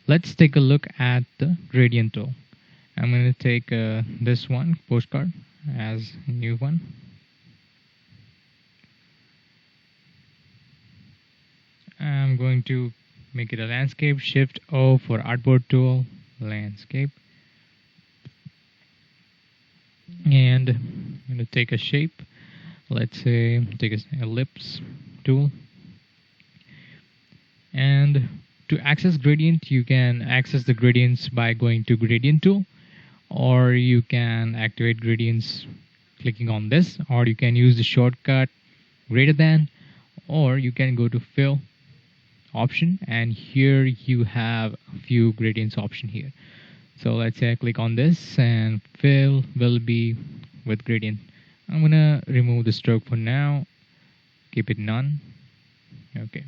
Let's take a look at the gradient tool. I'm going to take this one, postcard, as a new one. I'm going to make it a landscape. Shift O for artboard tool, landscape. And I'm going to take a shape. Let's say take an ellipse tool. And to access gradient, you can access the gradients by going to gradient tool, or you can activate gradients clicking on this, or you can use the shortcut greater than, or you can go to fill option, and here you have a few gradients option here. So let's say I click on this, and fill will be with gradient. I'm gonna remove the stroke for now, keep it none. Okay.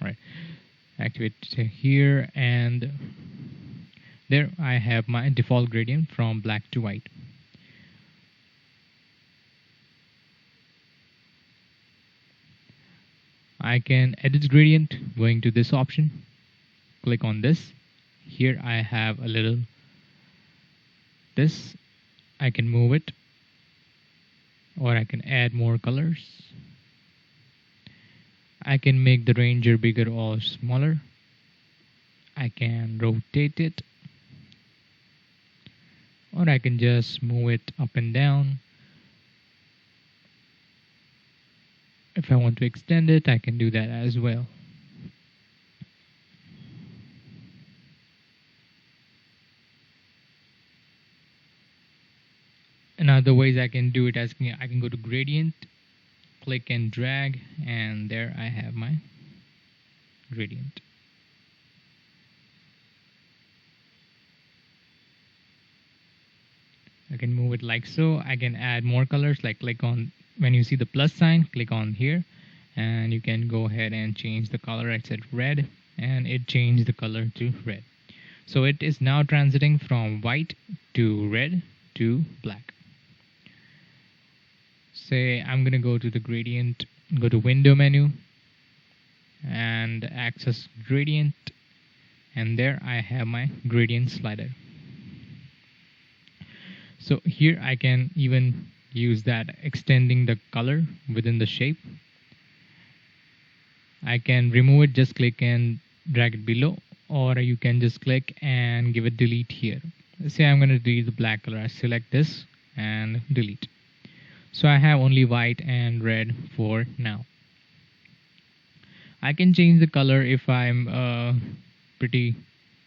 All right, activate here, and there I have my default gradient from black to white. I can edit gradient going to this option, click on this. Here I have a little this, I can move it, or I can add more colors. I can make the ranger bigger or smaller. I can rotate it, or I can just move it up and down. If I want to extend it, I can do that as well. Another ways I can do it as I can go to gradient, click and drag, and there I have my gradient. I can move it like so. I can add more colors, like click on, when you see the plus sign, click on here, and you can go ahead and change the color. I said red, and it changed the color to red. So it is now transiting from white to red to black. Say I'm gonna go to the gradient, go to window menu and access gradient, and there I have my gradient slider. So here I can even use that, extending the color within the shape. I can remove it, just click and drag it below, or you can just click and give it delete here. Let's say I'm going to delete the black color. I select this and delete. So I have only white and red for now. I can change the color if I'm pretty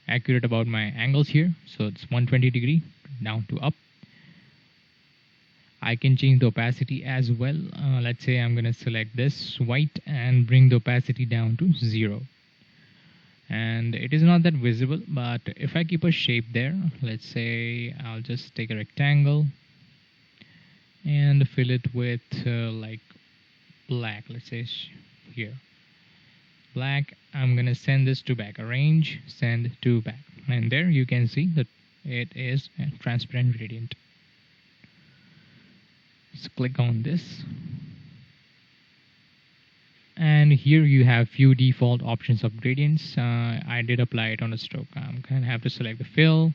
accurate about my angles here. So it's 120 degree down to up. I can change the opacity as well. Let's say I'm going to select this white and bring the opacity down to 0. And it is not that visible, but if I keep a shape there, let's say I'll just take a rectangle and fill it with like black. Let's say here black. I'm going to send this to back, arrange, send to back, and there you can see that it is a transparent gradient. So click on this, and here you have few default options of gradients. I did apply it on a stroke. I'm going to have to select the fill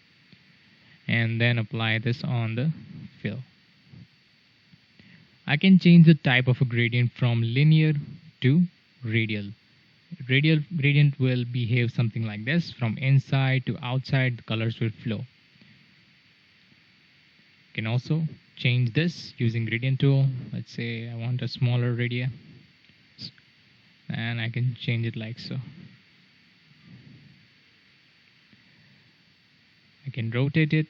and then apply this on the fill. I can change the type of a gradient from linear to radial. Radial gradient will behave something like this. From inside to outside, the colors will flow. You can also change this using gradient tool. Let's say I want a smaller radius, and I can change it like so. I can rotate it.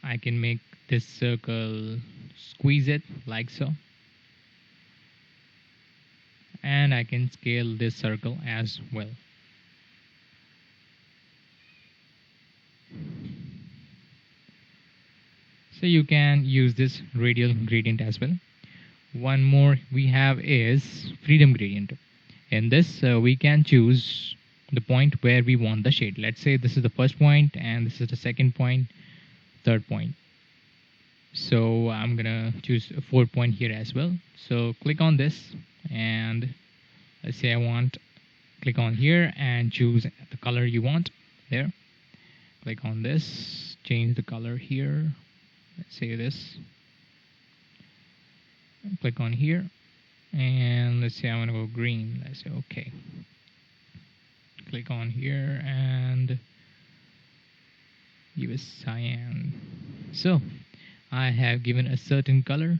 I can make this circle, squeeze it like so, and I can scale this circle as well. So you can use this radial gradient as well. One more we have is freedom gradient. In this we can choose the point where we want the shade. Let's say this is the first point and this is the second point, third point. So I'm gonna choose a 4 point here as well. So click on this, and let's say I want Click on here and choose the color you want. There. Click on this. Change the color here. Let's say this. Click on here. And let's say I want to go green. Let's say OK. Click on here and give it cyan. So I have given a certain color.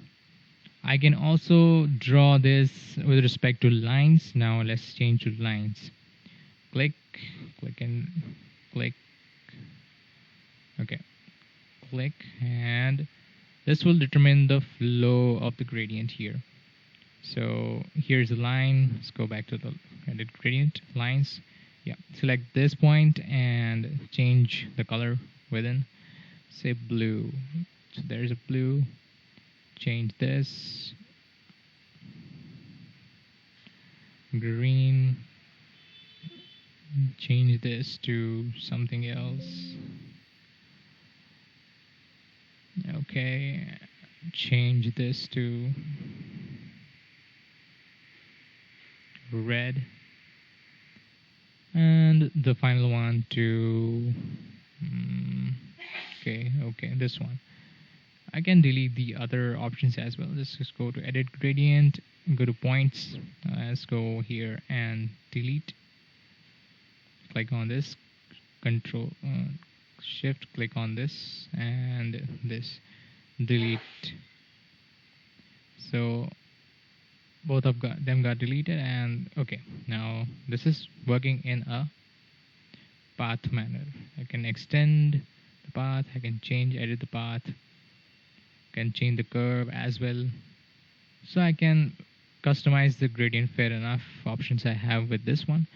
I can also draw this with respect to lines. Now let's change to lines. Click, click and click. Okay, click, and this will determine the flow of the gradient here. So here's the line. Let's go back to the edit gradient lines. Yeah, select this point and change the color within. Say blue. So there's a blue. Change this. Green. Change this to something else. Okay. Change this to red. And the final one to okay, this one. I can delete the other options as well. Let's just go to edit gradient, go to points. Let's go here and delete. Click on this, control shift, click on this and this, delete. So both of them got deleted, and okay, now this is working in a path manner. I can extend the path, I can edit the path, can change the curve as well. So I can customize the gradient fair enough options I have with this one.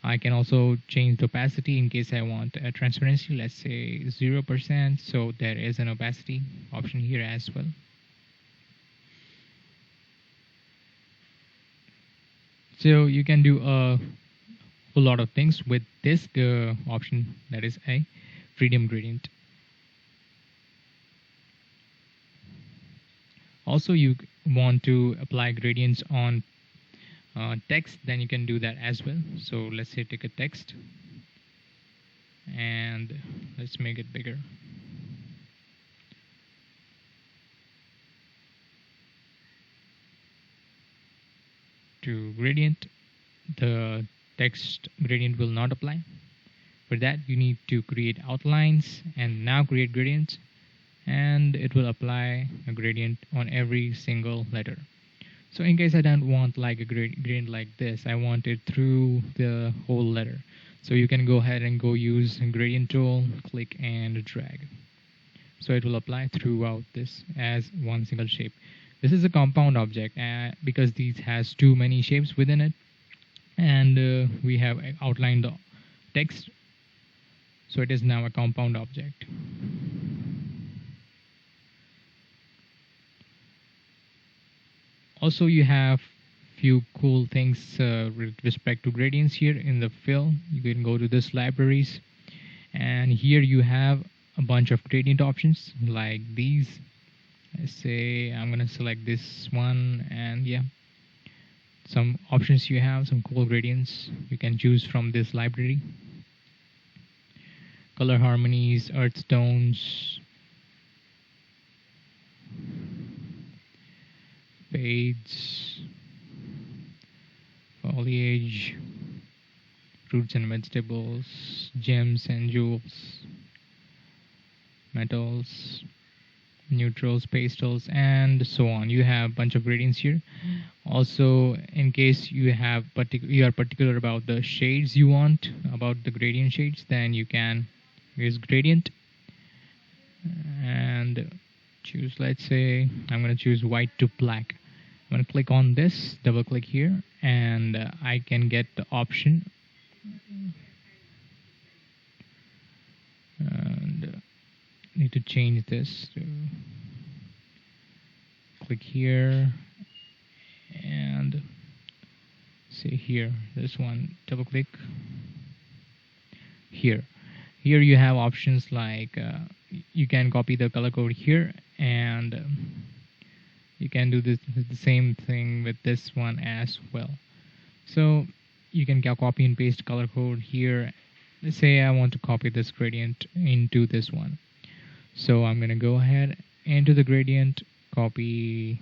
I can also change the opacity in case I want a transparency, let's say 0%. So there is an opacity option here as well. So you can do a whole lot of things with this option, that is a freedom gradient. Also, you want to apply gradients on text, then you can do that as well. So let's say take a text and let's make it bigger. To gradient, the text gradient will not apply. For that, you need to create outlines and now create gradients, and it will apply a gradient on every single letter. So in case I don't want like a gradient like this, I want it through the whole letter. So you can go ahead and go use a gradient tool, click and drag. So it will apply throughout this as one single shape. This is a compound object because these has too many shapes within it, and we have outlined the text. So it is now a compound object. Also, you have few cool things with respect to gradients here in the fill. You can go to this libraries, and here you have a bunch of gradient options like these. Let's say I'm gonna select this one, and yeah, some options you have, some cool gradients you can choose from this library. Color harmonies, earth tones, fades, foliage, fruits and vegetables, gems and jewels, metals, neutrals, pastels, and so on. You have a bunch of gradients here. Also, in case you have you are particular about the shades you want, about the gradient shades, then you can use gradient and choose, let's say I'm going to choose white to black. I'm going to click on this, double click here, and I can get the option, and need to change this to click here and say here, this one, double click here. Here you have options like you can copy the color code here, and you can do the same thing with this one as well. So you can copy and paste color code here. Let's say I want to copy this gradient into this one. So I'm going to go ahead into the gradient, copy,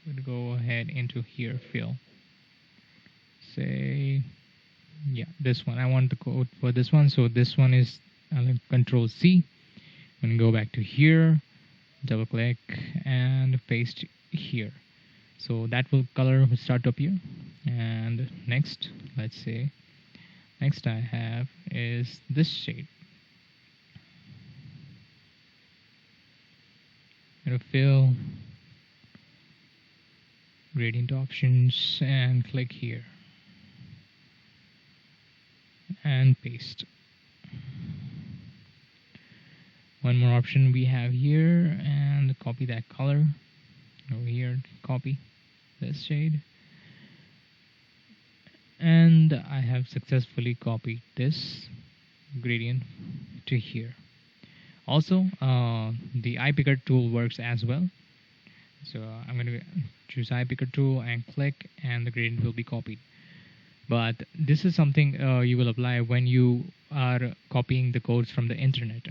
I'm going to go ahead into here, fill. Say, yeah, this one. I want the code for this one. So this one is Control C. I'm going to go back to here, double click, and paste here. So that color will start to appear. And next, let's say, next I have is this shade. I'm going to fill, gradient options, and click here and paste. One more option we have here, and copy that color over here, copy this shade, and I have successfully copied this gradient to here. Also, the eye picker tool works as well. So I'm going to choose eye picker tool and click, and the gradient will be copied. But this is something you will apply when you are copying the codes from the internet,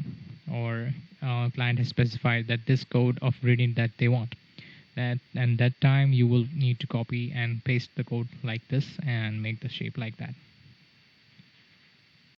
or client has specified that this code of gradient that they want. And that time you will need to copy and paste the code like this and make the shape like that.